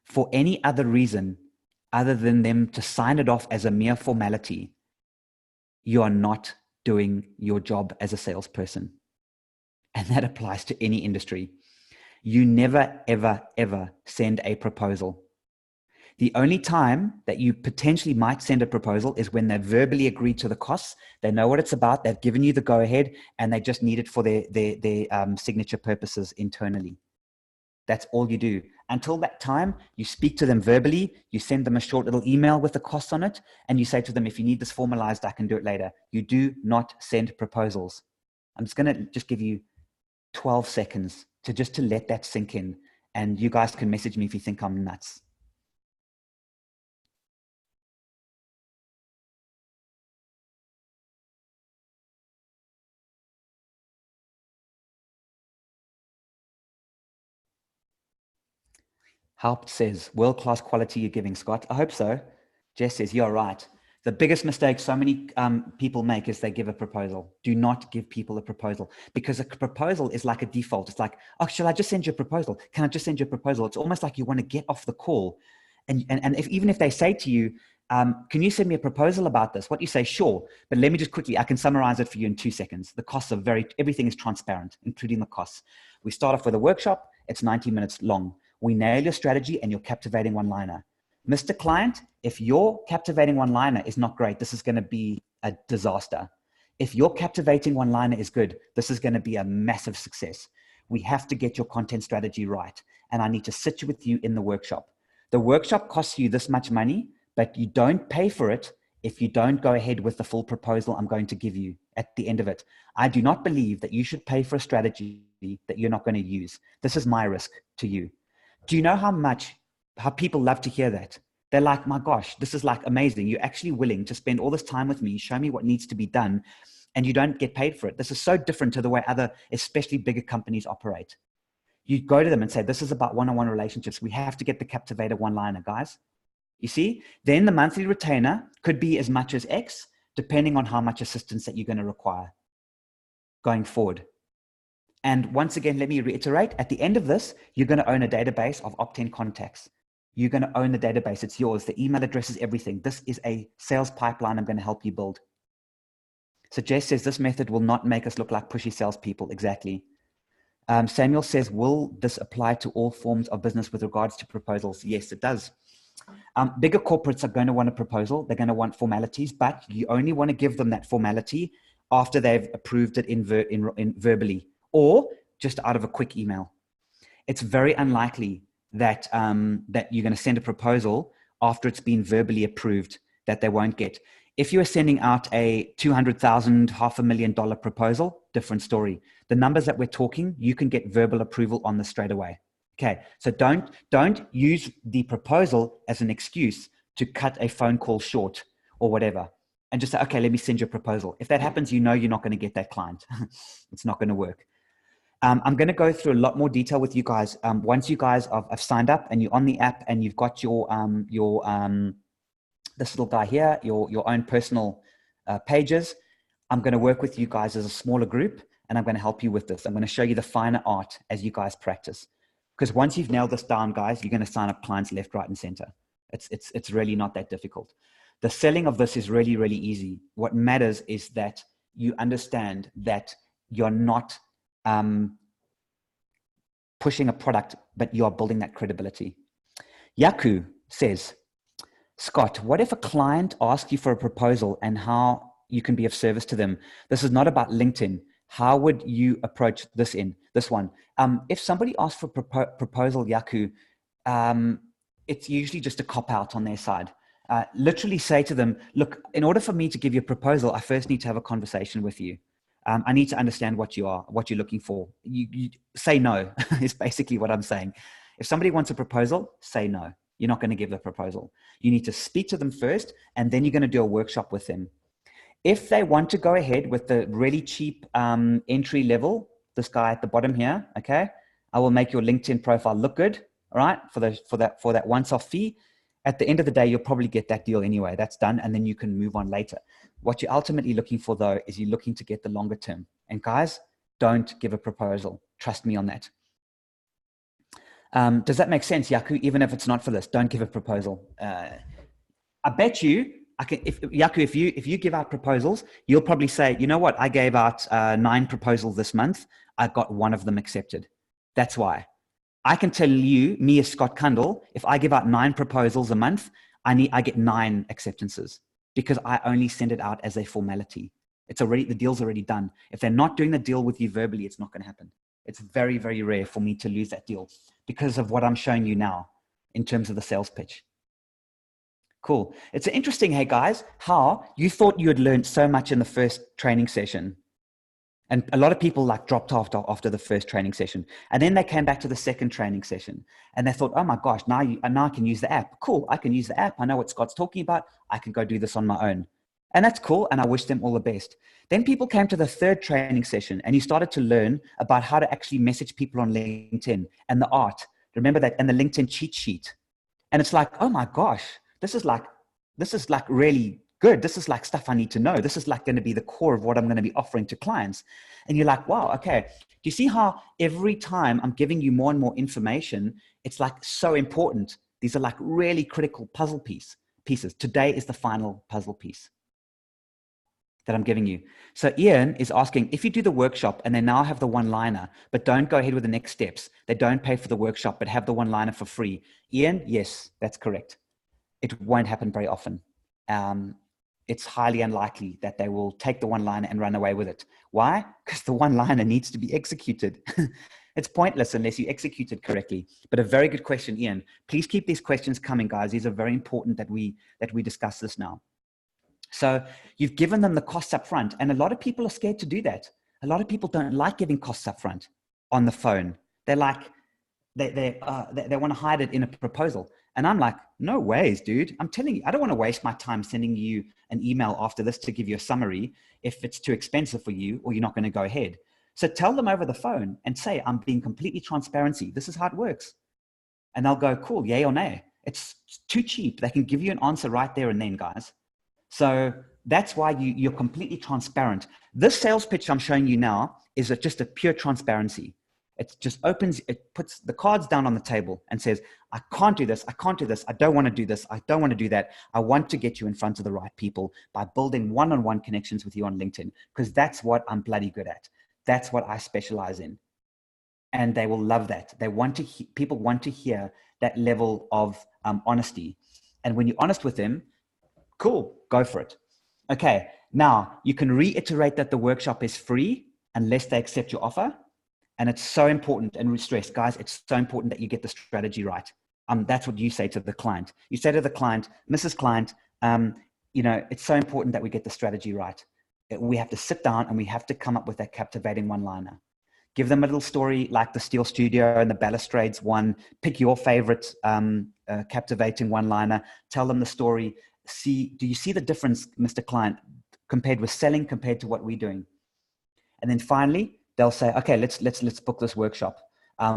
S1: for any other reason other than them to sign it off as a mere formality, you are not doing your job as a salesperson. And that applies to any industry. You never, ever, ever send a proposal. The only time that you potentially might send a proposal is when they've verbally agreed to the costs. They know what it's about. They've given you the go ahead and they just need it for their signature purposes internally. That's all you do. Until that time, you speak to them verbally, you send them a short little email with the costs on it, and you say to them, if you need this formalized, I can do it later. You do not send proposals. I'm just going to just give you 12 seconds to let that sink in, and you guys can message me if you think I'm nuts. Haupt says, world-class quality you're giving, Scott. I hope so. Jess says, you're right. The biggest mistake so many people make is they give a proposal. Do not give people a proposal, because a proposal is like a default. It's like, oh, shall I just send you a proposal? Can I just send you a proposal? It's almost like you want to get off the call. And even if they say to you, can you send me a proposal about this? What you say, sure. But let me just quickly, I can summarize it for you in 2 seconds. The costs are everything is transparent, including the costs. We start off with a workshop. It's 90 minutes long. We nail your strategy and your captivating one-liner. Mr. Client, if your captivating one-liner is not great, this is going to be a disaster. If your captivating one-liner is good, this is going to be a massive success. We have to get your content strategy right. And I need to sit with you in the workshop. The workshop costs you this much money, but you don't pay for it if you don't go ahead with the full proposal I'm going to give you at the end of it. I do not believe that you should pay for a strategy that you're not going to use. This is my risk to you. Do you know how people love to hear that? They're like, my gosh, this is like amazing. You're actually willing to spend all this time with me, show me what needs to be done, and you don't get paid for it. This is so different to the way other, especially bigger companies operate. You go to them and say, this is about one-on-one relationships. We have to get the captivator one-liner, guys. You see? Then the monthly retainer could be as much as X, depending on how much assistance that you're going to require going forward. And once again, let me reiterate, at the end of this, you're going to own a database of opt-in contacts. You're going to own the database. It's yours. The email address is everything. This is a sales pipeline I'm going to help you build. So Jess says this method will not make us look like pushy salespeople. Exactly. Samuel says, will this apply to all forms of business with regards to proposals? Yes, it does. Bigger corporates are going to want a proposal. They're going to want formalities, but you only want to give them that formality after they've approved it in verbally, or just out of a quick email. It's very unlikely that, that you're going to send a proposal after it's been verbally approved that they won't get. If you are sending out a $200,000, $500,000 proposal, different story. The numbers that we're talking, you can get verbal approval on this straight away. Okay, so don't use the proposal as an excuse to cut a phone call short or whatever. And just say, okay, let me send you a proposal. If that happens, you know you're not going to get that client. It's not going to work. I'm going to go through a lot more detail with you guys. Once you guys have signed up and you're on the app and you've got your this little guy here, your own personal pages, I'm going to work with you guys as a smaller group, and I'm going to help you with this. I'm going to show you the finer art as you guys practice. Because once you've nailed this down, guys, you're going to sign up clients left, right, and center. It's really not that difficult. The selling of this is really, really easy. What matters is that you understand that you're not pushing a product, but you are building that credibility. Yaku says, Scott, what if a client asks you for a proposal and how you can be of service to them? This is not about LinkedIn. How would you approach this one? If somebody asks for a proposal, Yaku, it's usually just a cop out on their side. Literally say to them, look, in order for me to give you a proposal, I first need to have a conversation with you. I need to understand what you're looking for. You say no is basically what I'm saying. If somebody wants a proposal, say no. You're not going to give the proposal. You need to speak to them first, and then you're going to do a workshop with them. If they want to go ahead with the really cheap entry level, this guy at the bottom here, okay, I will make your LinkedIn profile look good, all right, for that once-off fee. At the end of the day, you'll probably get that deal anyway. That's done, and then you can move on later. What you're ultimately looking for, though, is you're looking to get the longer term. And guys, don't give a proposal. Trust me on that. Does that make sense, Yaku? Even if it's not for this, don't give a proposal. I bet you, Yaku, if you give out proposals, you'll probably say, you know what? I gave out 9 proposals this month. I got 1 of them accepted. That's why. I can tell you, me as Scott Kundle, if I give out 9 proposals a month, I get 9 acceptances because I only send it out as a formality. It's already, the deal's already done. If they're not doing the deal with you verbally, it's not going to happen. It's very, very rare for me to lose that deal because of what I'm showing you now in terms of the sales pitch. Cool. It's interesting, hey guys, how you thought you had learned so much in the first training session. And a lot of people like dropped off after the first training session. And then they came back to the second training session and they thought, oh my gosh, now I can use the app. Cool. I can use the app. I know what Scott's talking about. I can go do this on my own. And that's cool. And I wish them all the best. Then people came to the third training session and you started to learn about how to actually message people on LinkedIn and the art. Remember that? And the LinkedIn cheat sheet. And it's like, oh my gosh, this is like really good. This is like stuff I need to know. This is like going to be the core of what I'm going to be offering to clients. And you're like, wow, okay. Do you see how every time I'm giving you more and more information, it's like so important. These are like really critical puzzle pieces. Today is the final puzzle piece that I'm giving you. So Ian is asking, if you do the workshop and they now have the one-liner, but don't go ahead with the next steps, they don't pay for the workshop, but have the one-liner for free. Ian, yes, that's correct. It won't happen very often. It's highly unlikely that they will take the one-liner and run away with it. Why? Because the one-liner needs to be executed. It's pointless unless you execute it correctly. But a very good question, Ian. Please keep these questions coming, guys. These are very important that we discuss this now. So you've given them the costs up front, and a lot of people are scared to do that. A lot of people don't like giving costs up front on the phone. They're like, they want to hide it in a proposal. And I'm like, no ways, dude. I'm telling you, I don't want to waste my time sending you an email after this to give you a summary if it's too expensive for you or you're not going to go ahead. So tell them over the phone and say, I'm being completely transparency. This is how it works. And they'll go, cool, yay or nay. It's too cheap. They can give you an answer right there and then, guys. So that's why you're completely transparent. This sales pitch I'm showing you now is just a pure transparency. It just opens, it puts the cards down on the table and says, I can't do this. I can't do this. I don't want to do this. I don't want to do that. I want to get you in front of the right people by building one-on-one connections with you on LinkedIn, because that's what I'm bloody good at. That's what I specialize in. And they will love that. They want to, people want to hear that level of honesty. And when you're honest with them, cool, go for it. Okay. Now you can reiterate that the workshop is free unless they accept your offer. And it's so important, and we stress, guys, it's so important that you get the strategy right. That's what you say to the client. You say to the client, Mrs. Client, it's so important that we get the strategy right. We have to sit down and we have to come up with that captivating one-liner. Give them a little story like the Steel Studio and the Balustrades one. Pick your favorite captivating one-liner. Tell them the story. Do you see the difference, Mr. Client, compared to what we're doing? And then finally, they'll say, okay, let's book this workshop.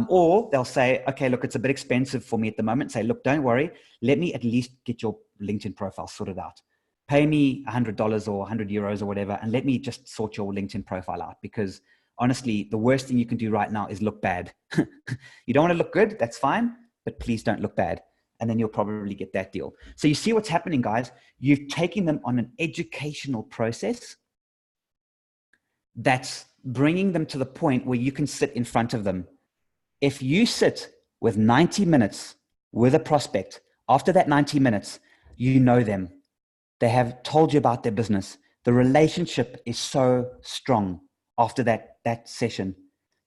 S1: Or they'll say, okay, look, it's a bit expensive for me at the moment. Say, look, don't worry. Let me at least get your LinkedIn profile sorted out. Pay me $100 or 100 euros or whatever, and let me just sort your LinkedIn profile out. Because honestly, the worst thing you can do right now is look bad. You don't want to look good, that's fine, but please don't look bad. And then you'll probably get that deal. So you see what's happening, guys. You're taking them on an educational process that's bringing them to the point where you can sit in front of them. If you sit with 90 minutes with a prospect, after that 90 minutes, you know them. They have told you about their business. The relationship is so strong after that session.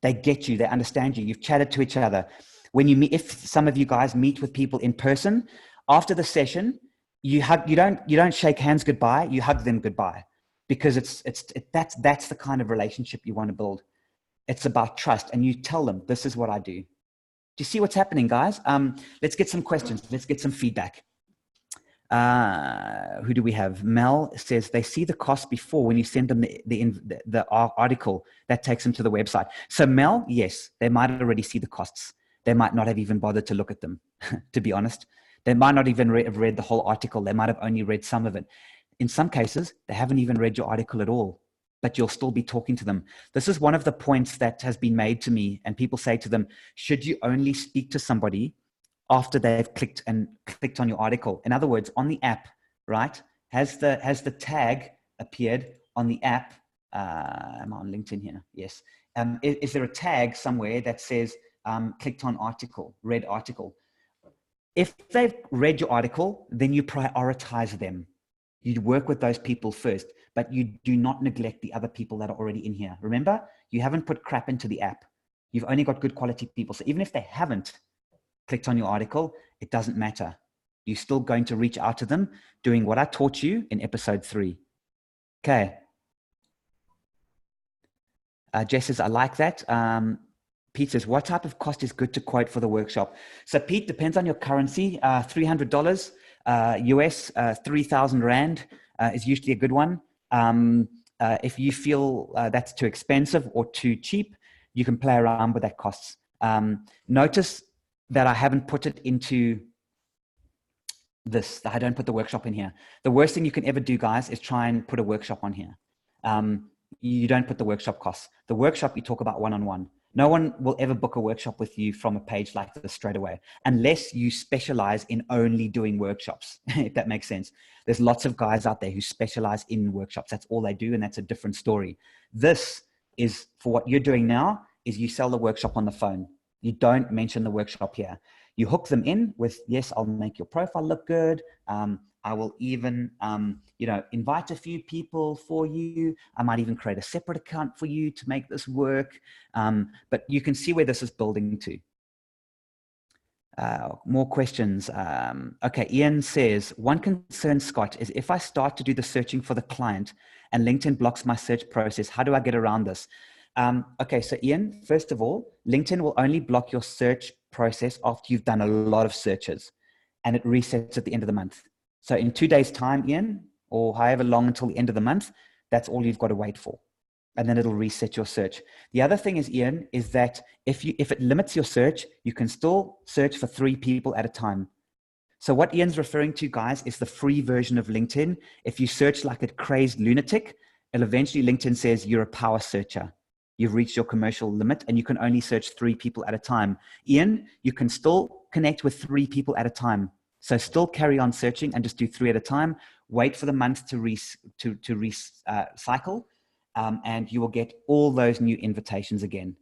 S1: They get you, they understand you. You've chatted to each other. When you meet, if some of you guys meet with people in person, after the session, you don't shake hands goodbye, you hug them goodbye. Because that's the kind of relationship you want to build. It's about trust, and you tell them, this is what I do. Do you see what's happening, guys? Let's get some questions. Let's get some feedback. Who do we have? Mel says they see the cost before when you send them the article that takes them to the website. So Mel, yes, they might already see the costs. They might not have even bothered to look at them, to be honest. They might not even have read the whole article. They might have only read some of it. In some cases, they haven't even read your article at all, but you'll still be talking to them. This is one of the points that has been made to me, and people say to them, should you only speak to somebody after they've clicked on your article? In other words, on the app, right? Has the tag appeared on the app? I'm on LinkedIn here. Yes. Is there a tag somewhere that says clicked on article, read article. If they've read your article, then you prioritize them. You work with those people first, but you do not neglect the other people that are already in here. Remember, you haven't put crap into the app. You've only got good quality people. So even if they haven't clicked on your article, it doesn't matter. You're still going to reach out to them doing what I taught you in episode 3. Okay. Jess says, I like that. Pete says, what type of cost is good to quote for the workshop? So Pete, depends on your currency. $300 US, 3,000 Rand is usually a good one. If you feel that's too expensive or too cheap, you can play around with that costs. Notice that I haven't put it into this. I don't put the workshop in here. The worst thing you can ever do, guys, is try and put a workshop on here. You don't put the workshop costs. The workshop, you talk about one-on-one. No one will ever book a workshop with you from a page like this straight away, unless you specialize in only doing workshops, if that makes sense. There's lots of guys out there who specialize in workshops. That's all they do, and that's a different story. This is, for what you're doing now, is you sell the workshop on the phone. You don't mention the workshop here. You hook them in with, yes, I'll make your profile look good. I will even, invite a few people for you. I might even create a separate account for you to make this work. But you can see where this is building to. More questions. Okay, Ian says, one concern, Scott, is if I start to do the searching for the client and LinkedIn blocks my search process, how do I get around this? Okay, so Ian, first of all, LinkedIn will only block your search process after you've done a lot of searches, and it resets at the end of the month. So in 2 days' time, Ian, or however long until the end of the month, that's all you've got to wait for. And then it'll reset your search. The other thing is, Ian, is that if it limits your search, you can still search for 3 people at a time. So what Ian's referring to, guys, is the free version of LinkedIn. If you search like a crazed lunatic, it'll eventually LinkedIn says you're a power searcher. You've reached your commercial limit and you can only search 3 people at a time. Ian, you can still connect with 3 people at a time. So still carry on searching and just do 3 at a time. Wait for the month to recycle, and you will get all those new invitations again.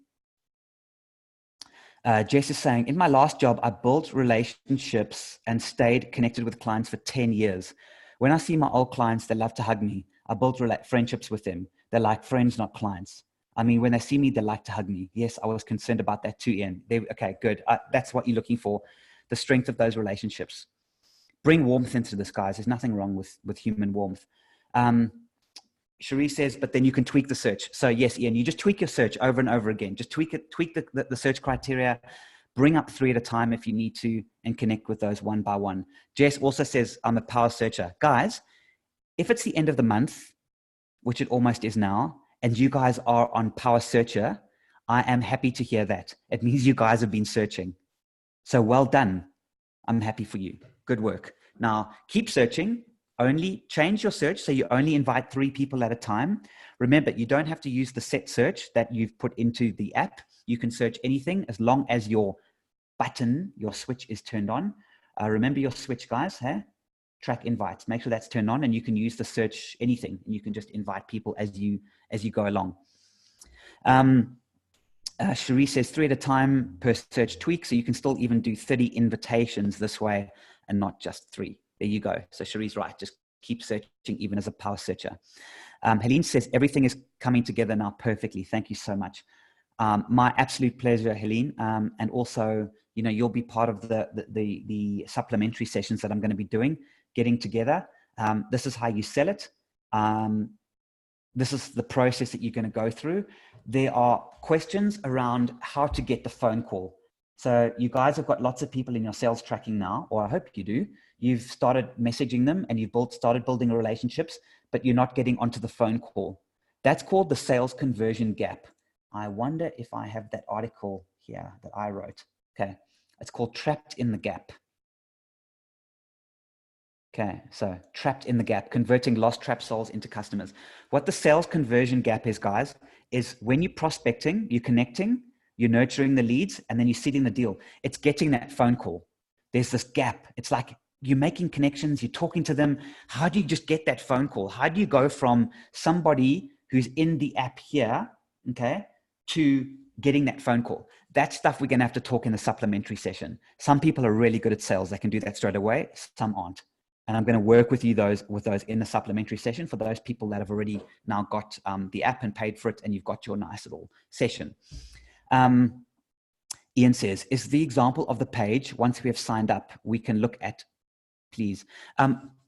S1: Jess is saying, in my last job, I built relationships and stayed connected with clients for 10 years. When I see my old clients, they love to hug me. I built friendships with them. They're like friends, not clients. I mean, when they see me, they like to hug me. Yes, I was concerned about that too, Ian. Okay, good. That's what you're looking for, the strength of those relationships. Bring warmth into this, guys. There's nothing wrong with human warmth. Cherie says, but then you can tweak the search. So yes, Ian, you just tweak your search over and over again. Just tweak it, tweak the search criteria, bring up 3 at a time if you need to, and connect with those one by one. Jess also says, I'm a power searcher. Guys, if it's the end of the month, which it almost is now, and you guys are on power searcher, I am happy to hear that. It means you guys have been searching. So well done. I'm happy for you. Good work. Now keep searching. Only change your search so you only invite 3 people at a time. Remember, you don't have to use the set search that you've put into the app. You can search anything as long as your button, your switch is turned on. Remember your switch, guys. Huh? Track invites. Make sure that's turned on, and you can use the search anything. And you can just invite people as you go along. Cherie says 3 at a time per search tweak, so you can still even do 30 invitations this way and not just 3. There you go. So Cherie's right. Just keep searching even as a power searcher. Helene says everything is coming together now perfectly. Thank you so much. My absolute pleasure, Helene. And also, you know, you'll be part of the supplementary sessions that I'm going to be doing, getting together. This is how you sell it. This is the process that you're going to go through. There are questions around how to get the phone call. So you guys have got lots of people in your sales tracking now, or I hope you do. You've started messaging them and you've started building relationships, but you're not getting onto the phone call. That's called the sales conversion gap. I wonder if I have that article here that I wrote. Okay. It's called Trapped in the Gap. Okay, so trapped in the gap, converting lost trap souls into customers. What the sales conversion gap is, guys, is when you're prospecting, you're connecting, you're nurturing the leads, and then you're sealing the deal. It's getting that phone call. There's this gap. It's like you're making connections, you're talking to them. How do you just get that phone call? How do you go from somebody who's in the app here, okay, to getting that phone call. That stuff we're going to have to talk in the supplementary session. Some people are really good at sales. They can do that straight away. Some aren't. And I'm going to work with you with those in the supplementary session for those people that have already now got the app and paid for it, and you've got your nice little session. Ian says, is the example of the page, once we have signed up, we can look at, please.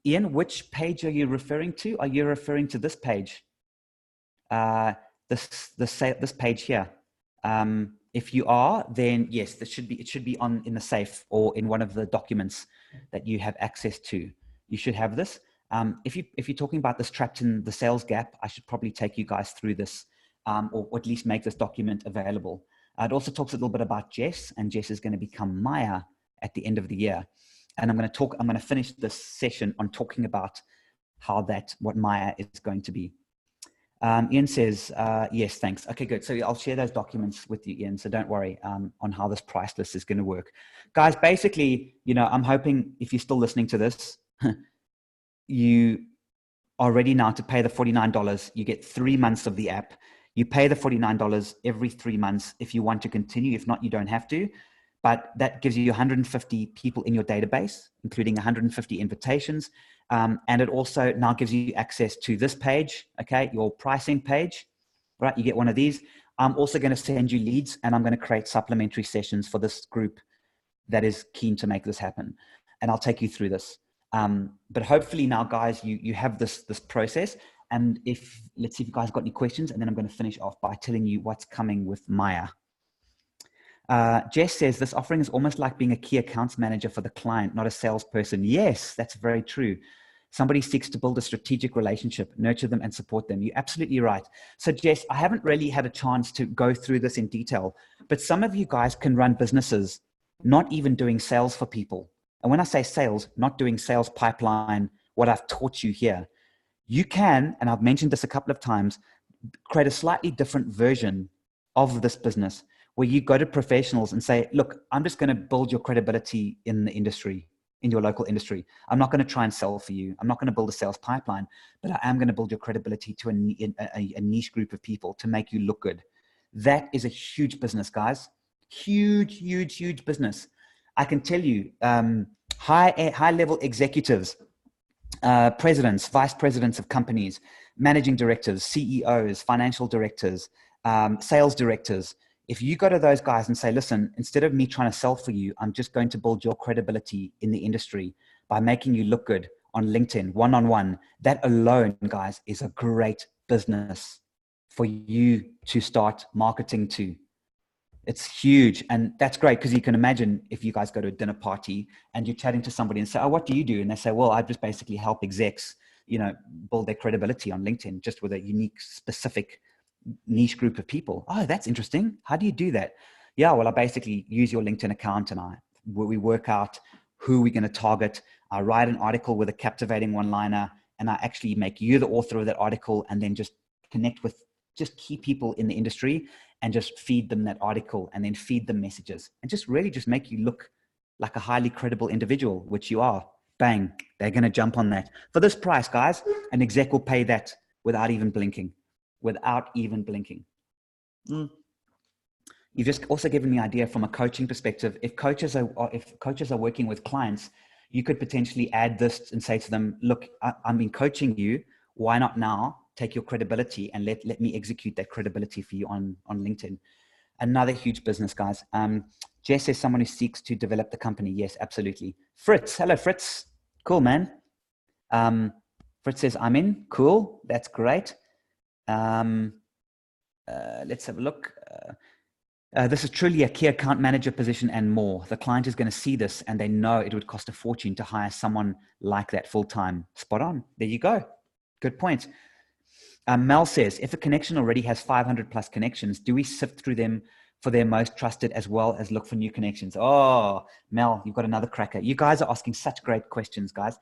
S1: Ian, which page are you referring to? Are you referring to this page? This page here. If you are, then yes, it should be in the safe or in one of the documents that you have access to. You should have this. If you're talking about this trapped in the sales gap, I should probably take you guys through this, or at least make this document available. It also talks a little bit about Jess, and Jess is going to become Maya at the end of the year. And I'm going to finish this session on talking about what Maya is going to be. Ian says, yes, thanks. Okay, good. So I'll share those documents with you, Ian. So don't worry on how this price list is going to work. Guys, basically, I'm hoping if you're still listening to this, you are ready now to pay the $49. You get 3 months of the app. You pay the $49 every 3 months if you want to continue. If not, you don't have to. But that gives you 150 people in your database, including 150 invitations. And it also now gives you access to this page, okay, your pricing page, right? You get one of these. I'm also going to send you leads, and I'm going to create supplementary sessions for this group that is keen to make this happen. And I'll take you through this. But hopefully now, guys, you have this process. And let's see if you guys got any questions, and then I'm going to finish off by telling you what's coming with Maya. Jess says, this offering is almost like being a key accounts manager for the client, not a salesperson. Yes, that's very true. Somebody seeks to build a strategic relationship, nurture them, and support them. You're absolutely right. So Jess, I haven't really had a chance to go through this in detail, but some of you guys can run businesses not even doing sales for people. And when I say sales, not doing sales pipeline, what I've taught you here. You can, and I've mentioned this a couple of times, create a slightly different version of this business where you go to professionals and say, look, I'm just going to build your credibility in the industry, in your local industry. I'm not going to try and sell for you. I'm not going to build a sales pipeline, but I am going to build your credibility to a niche group of people to make you look good. That is a huge business, guys. Huge, huge, huge business. I can tell you, high-level executives, presidents, vice presidents of companies, managing directors, CEOs, financial directors, sales directors. If you go to those guys and say, listen, instead of me trying to sell for you, I'm just going to build your credibility in the industry by making you look good on LinkedIn, one-on-one. That alone, guys, is a great business for you to start marketing to. It's huge. And that's great because you can imagine if you guys go to a dinner party and you're chatting to somebody and say, oh, what do you do? And they say, well, I just basically help execs, build their credibility on LinkedIn just with a unique, specific niche group of people. Oh, that's interesting. How do you do that? Yeah, well, I basically use your LinkedIn account and we work out who we're going to target. I write an article with a captivating one-liner and I actually make you the author of that article and then just connect with just key people in the industry and just feed them that article and then feed them messages and just really just make you look like a highly credible individual, which you are. Bang, they're going to jump on that. For this price, guys, an exec will pay that without even blinking. You've just also given me an idea from a coaching perspective. If coaches are working with clients, you could potentially add this and say to them, look, I've been coaching you. Why not now take your credibility and let me execute that credibility for you on LinkedIn? Another huge business, guys. Jess says someone who seeks to develop the company. Yes, absolutely. Fritz. Hello, Fritz. Cool, man. Fritz says, I'm in. Cool. That's great. Let's have a look. This is truly a key account manager position and more. The client is going to see this and they know it would cost a fortune to hire someone like that full-time. Spot on. There you go. Good point. Mel says, if a connection already has 500 plus connections, do we sift through them for their most trusted as well as look for new connections? Oh, Mel, you've got another cracker. You guys are asking such great questions, guys.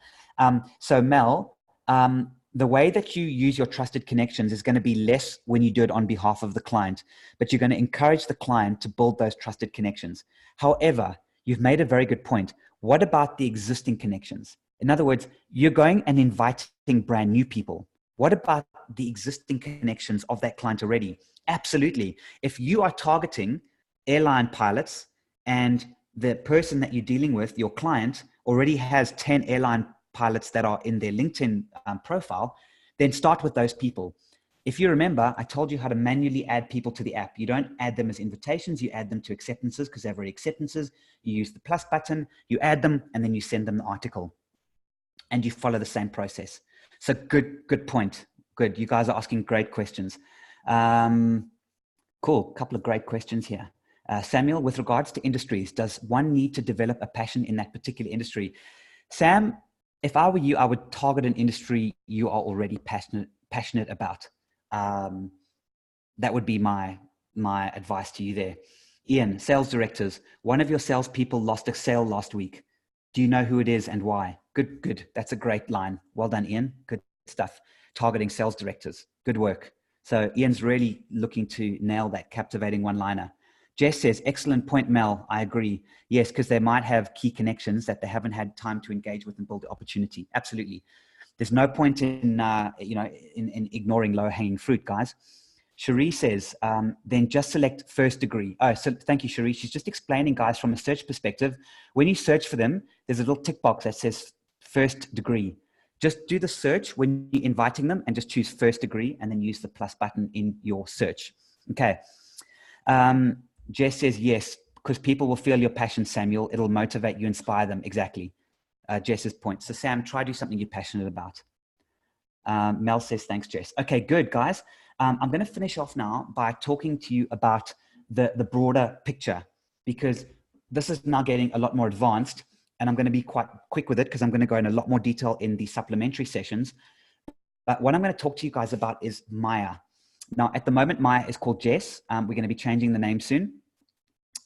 S1: So Mel, the way that you use your trusted connections is going to be less when you do it on behalf of the client, but you're going to encourage the client to build those trusted connections. However, you've made a very good point. What about the existing connections? In other words, you're going and inviting brand new people. What about the existing connections of that client already? Absolutely. If you are targeting airline pilots and the person that you're dealing with, your client, already has 10 airline pilots that are in their LinkedIn profile, then start with those people. If you remember, I told you how to manually add people to the app. You don't add them as invitations, you add them to acceptances because they've already acceptances. You use the plus button, you add them, and then you send them the article. And you follow the same process. So good point. Good. You guys are asking great questions. Cool. Couple of great questions here. Samuel, with regards to industries, does one need to develop a passion in that particular industry? Sam, if I were you, I would target an industry you are already passionate about. That would be my advice to you there. Ian, sales directors, one of your salespeople lost a sale last week. Do you know who it is and why? Good. That's a great line. Well done, Ian. Good stuff. Targeting sales directors. Good work. So Ian's really looking to nail that captivating one-liner. Jess says, excellent point, Mel. I agree. Yes, because they might have key connections that they haven't had time to engage with and build the opportunity. Absolutely. There's no point in ignoring low-hanging fruit, guys. Cherie says, then just select first degree. Oh, so thank you, Cherie. She's just explaining, guys, from a search perspective. When you search for them, there's a little tick box that says first degree. Just do the search when you're inviting them and just choose first degree and then use the plus button in your search. Okay. Jess says, yes, because people will feel your passion, Samuel. It'll motivate you, inspire them. Exactly. Jess's point. So Sam, try do something you're passionate about. Mel says, thanks, Jess. Okay, good, guys. I'm going to finish off now by talking to you about the broader picture, because this is now getting a lot more advanced, and I'm going to be quite quick with it because I'm going to go in a lot more detail in the supplementary sessions. But what I'm going to talk to you guys about is Maya. Now, at the moment, Maya is called Jess. We're going to be changing the name soon.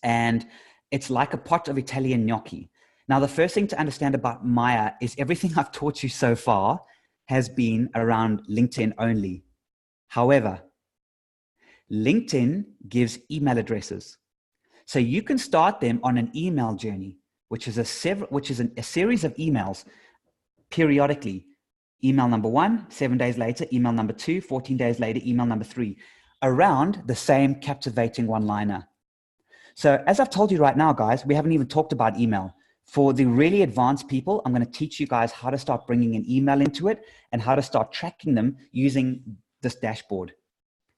S1: And it's like a pot of Italian gnocchi. Now, the first thing to understand about Maya is everything I've taught you so far has been around LinkedIn only. However, LinkedIn gives email addresses. So you can start them on an email journey, which is a series of emails periodically. Email number 1, 7 days later, email number 2, 14 days later, email number 3, around the same captivating one-liner. So as I've told you right now, guys, we haven't even talked about email. For the really advanced people, I'm going to teach you guys how to start bringing an email into it and how to start tracking them using this dashboard,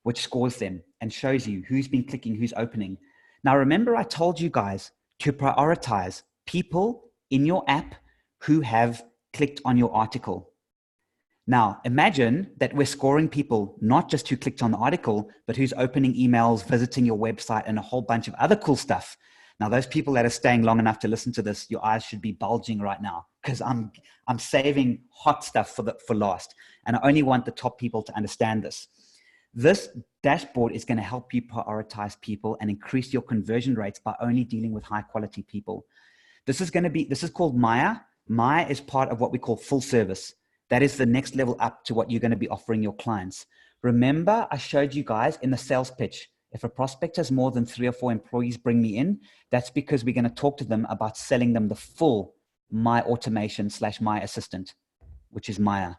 S1: which scores them and shows you who's been clicking, who's opening. Now, remember I told you guys to prioritize people in your app who have clicked on your article. Now, imagine that we're scoring people, not just who clicked on the article, but who's opening emails, visiting your website, and a whole bunch of other cool stuff. Now, those people that are staying long enough to listen to this, your eyes should be bulging right now, because I'm saving hot stuff for last. And I only want the top people to understand this. This dashboard is going to help you prioritize people and increase your conversion rates by only dealing with high quality people. This is called Maya. Maya is part of what we call full service. That is the next level up to what you're going to be offering your clients. Remember, I showed you guys in the sales pitch, if a prospect has more than 3 or 4 employees bring me in, that's because we're going to talk to them about selling them the full My Automation / My Assistant, which is Maya.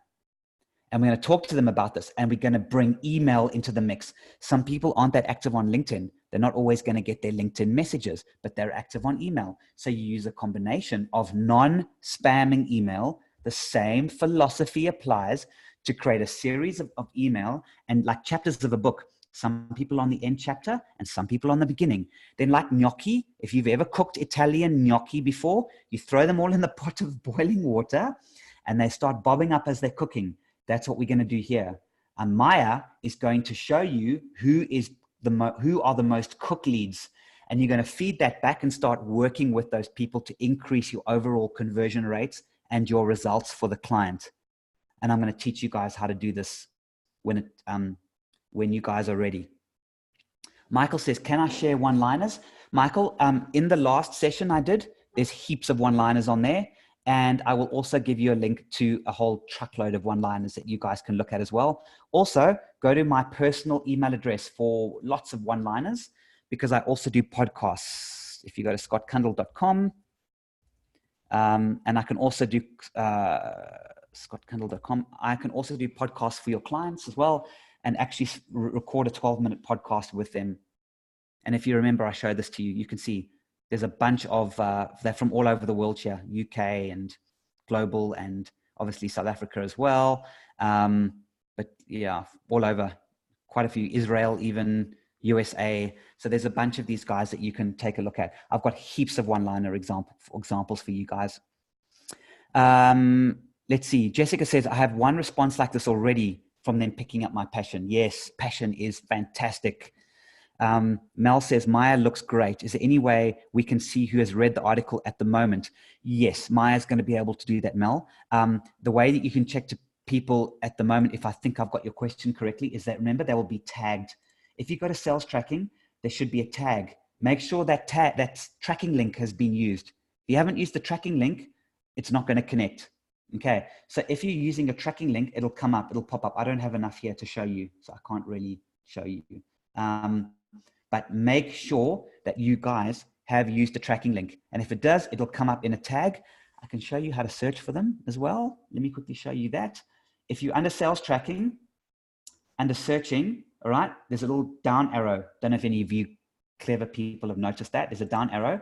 S1: And we're going to talk to them about this, and we're going to bring email into the mix. Some people aren't that active on LinkedIn. They're not always going to get their LinkedIn messages, but they're active on email. So you use a combination of non-spamming email. The same philosophy applies to create a series of email and like chapters of a book. Some people on the end chapter and some people on the beginning. Then like gnocchi, if you've ever cooked Italian gnocchi before, you throw them all in the pot of boiling water and they start bobbing up as they're cooking. That's what we're going to do here. And Maya is going to show you who are the most cook leads. And you're going to feed that back and start working with those people to increase your overall conversion rates and your results for the client. And I'm going to teach you guys how to do this when you guys are ready. Michael says, can I share one-liners? Michael, in the last session I did, there's heaps of one-liners on there. And I will also give you a link to a whole truckload of one-liners that you guys can look at as well. Also, go to my personal email address for lots of one-liners, because I also do podcasts. If you go to scottkundle.com, and I can also do scottkindle.com. I can also do podcasts for your clients as well, and actually record a 12-minute podcast with them. And if you remember, I showed this to you. You can see there's a bunch of, they're from all over the world here, UK and global, and obviously South Africa as well. But yeah, all over, quite a few, Israel, even USA. So there's a bunch of these guys that you can take a look at. I've got heaps of one-liner examples for you guys. Let's see. Jessica says, I have one response like this already from them picking up my passion. Yes, passion is fantastic. Mel says, Maya looks great. Is there any way we can see who has read the article at the moment? Yes, Maya's going to be able to do that, Mel. The way that you can check to people at the moment, if I think I've got your question correctly, is that, remember, they will be tagged. If you go to sales tracking, there should be a tag. Make sure that that tracking link has been used. If you haven't used the tracking link, it's not going to connect. Okay. So if you're using a tracking link, it'll come up, it'll pop up. I don't have enough here to show you, so I can't really show you. But make sure that you guys have used the tracking link. And if it does, it'll come up in a tag. I can show you how to search for them as well. Let me quickly show you that. If you're under sales tracking, under searching, all right, there's a little down arrow. Don't know if any of you clever people have noticed that. There's a down arrow.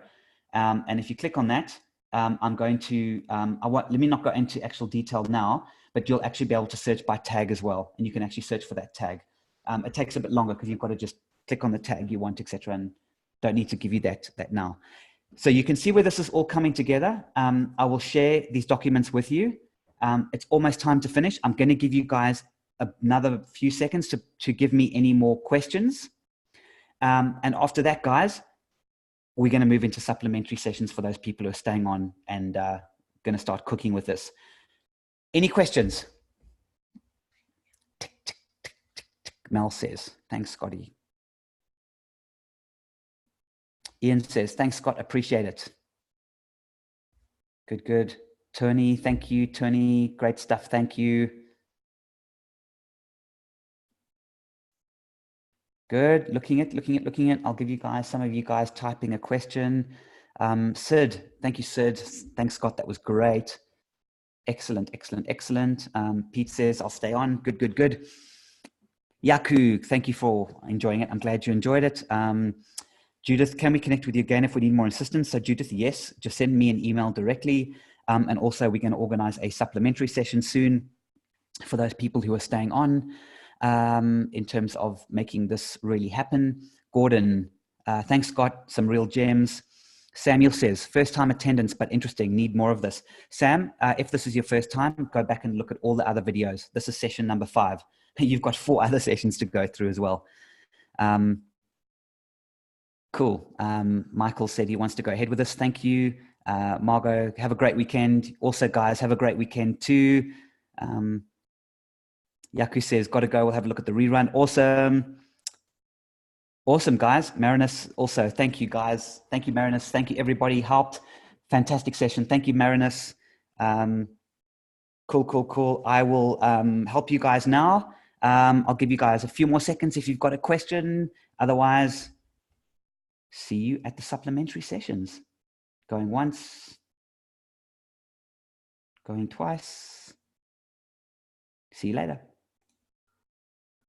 S1: And if you click on that, I'm going to, let me not go into actual detail now, but you'll actually be able to search by tag as well. And you can actually search for that tag. It takes a bit longer because you've got to just click on the tag you want, etc. And don't need to give you that now. So you can see where this is all coming together. I will share these documents with you. It's almost time to finish. I'm going to give you guys another few seconds to give me any more questions. And after that, guys, we're going to move into supplementary sessions for those people who are staying on and going to start cooking with this. Any questions? Mel says, thanks, Scotty. Ian says, thanks, Scott. Appreciate it. Good, good. Tony, thank you. Tony, great stuff. Thank you. Good. Looking at. I'll give you guys, some of you guys typing a question. Sid, thank you, Sid. Thanks, Scott. That was great. Excellent, excellent, excellent. Pete says, I'll stay on. Good, good, good. Yaku, thank you for enjoying it. I'm glad you enjoyed it. Judith, can we connect with you again if we need more assistance? So Judith, yes, just send me an email directly. And also we're going to organize a supplementary session soon for those people who are staying on in terms of making this really happen. Gordon, thanks, Scott. Some real gems. Samuel says, first time attendance, but interesting. Need more of this. Sam, if this is your first time, go back and look at all the other videos. This is session number 5. You've got 4 other sessions to go through as well. Cool. Michael said he wants to go ahead with this. Thank you. Margot, have a great weekend. Also, guys, have a great weekend too. Yaku says, got to go. We'll have a look at the rerun. Awesome. Awesome, guys. Marinus also. Thank you, guys. Thank you, Marinus. Thank you, everybody. Helped. Fantastic session. Thank you, Marinus. Cool, cool, cool. I will help you guys now. I'll give you guys a few more seconds if you've got a question. Otherwise, see you at the supplementary sessions. Going once, going twice. See you later.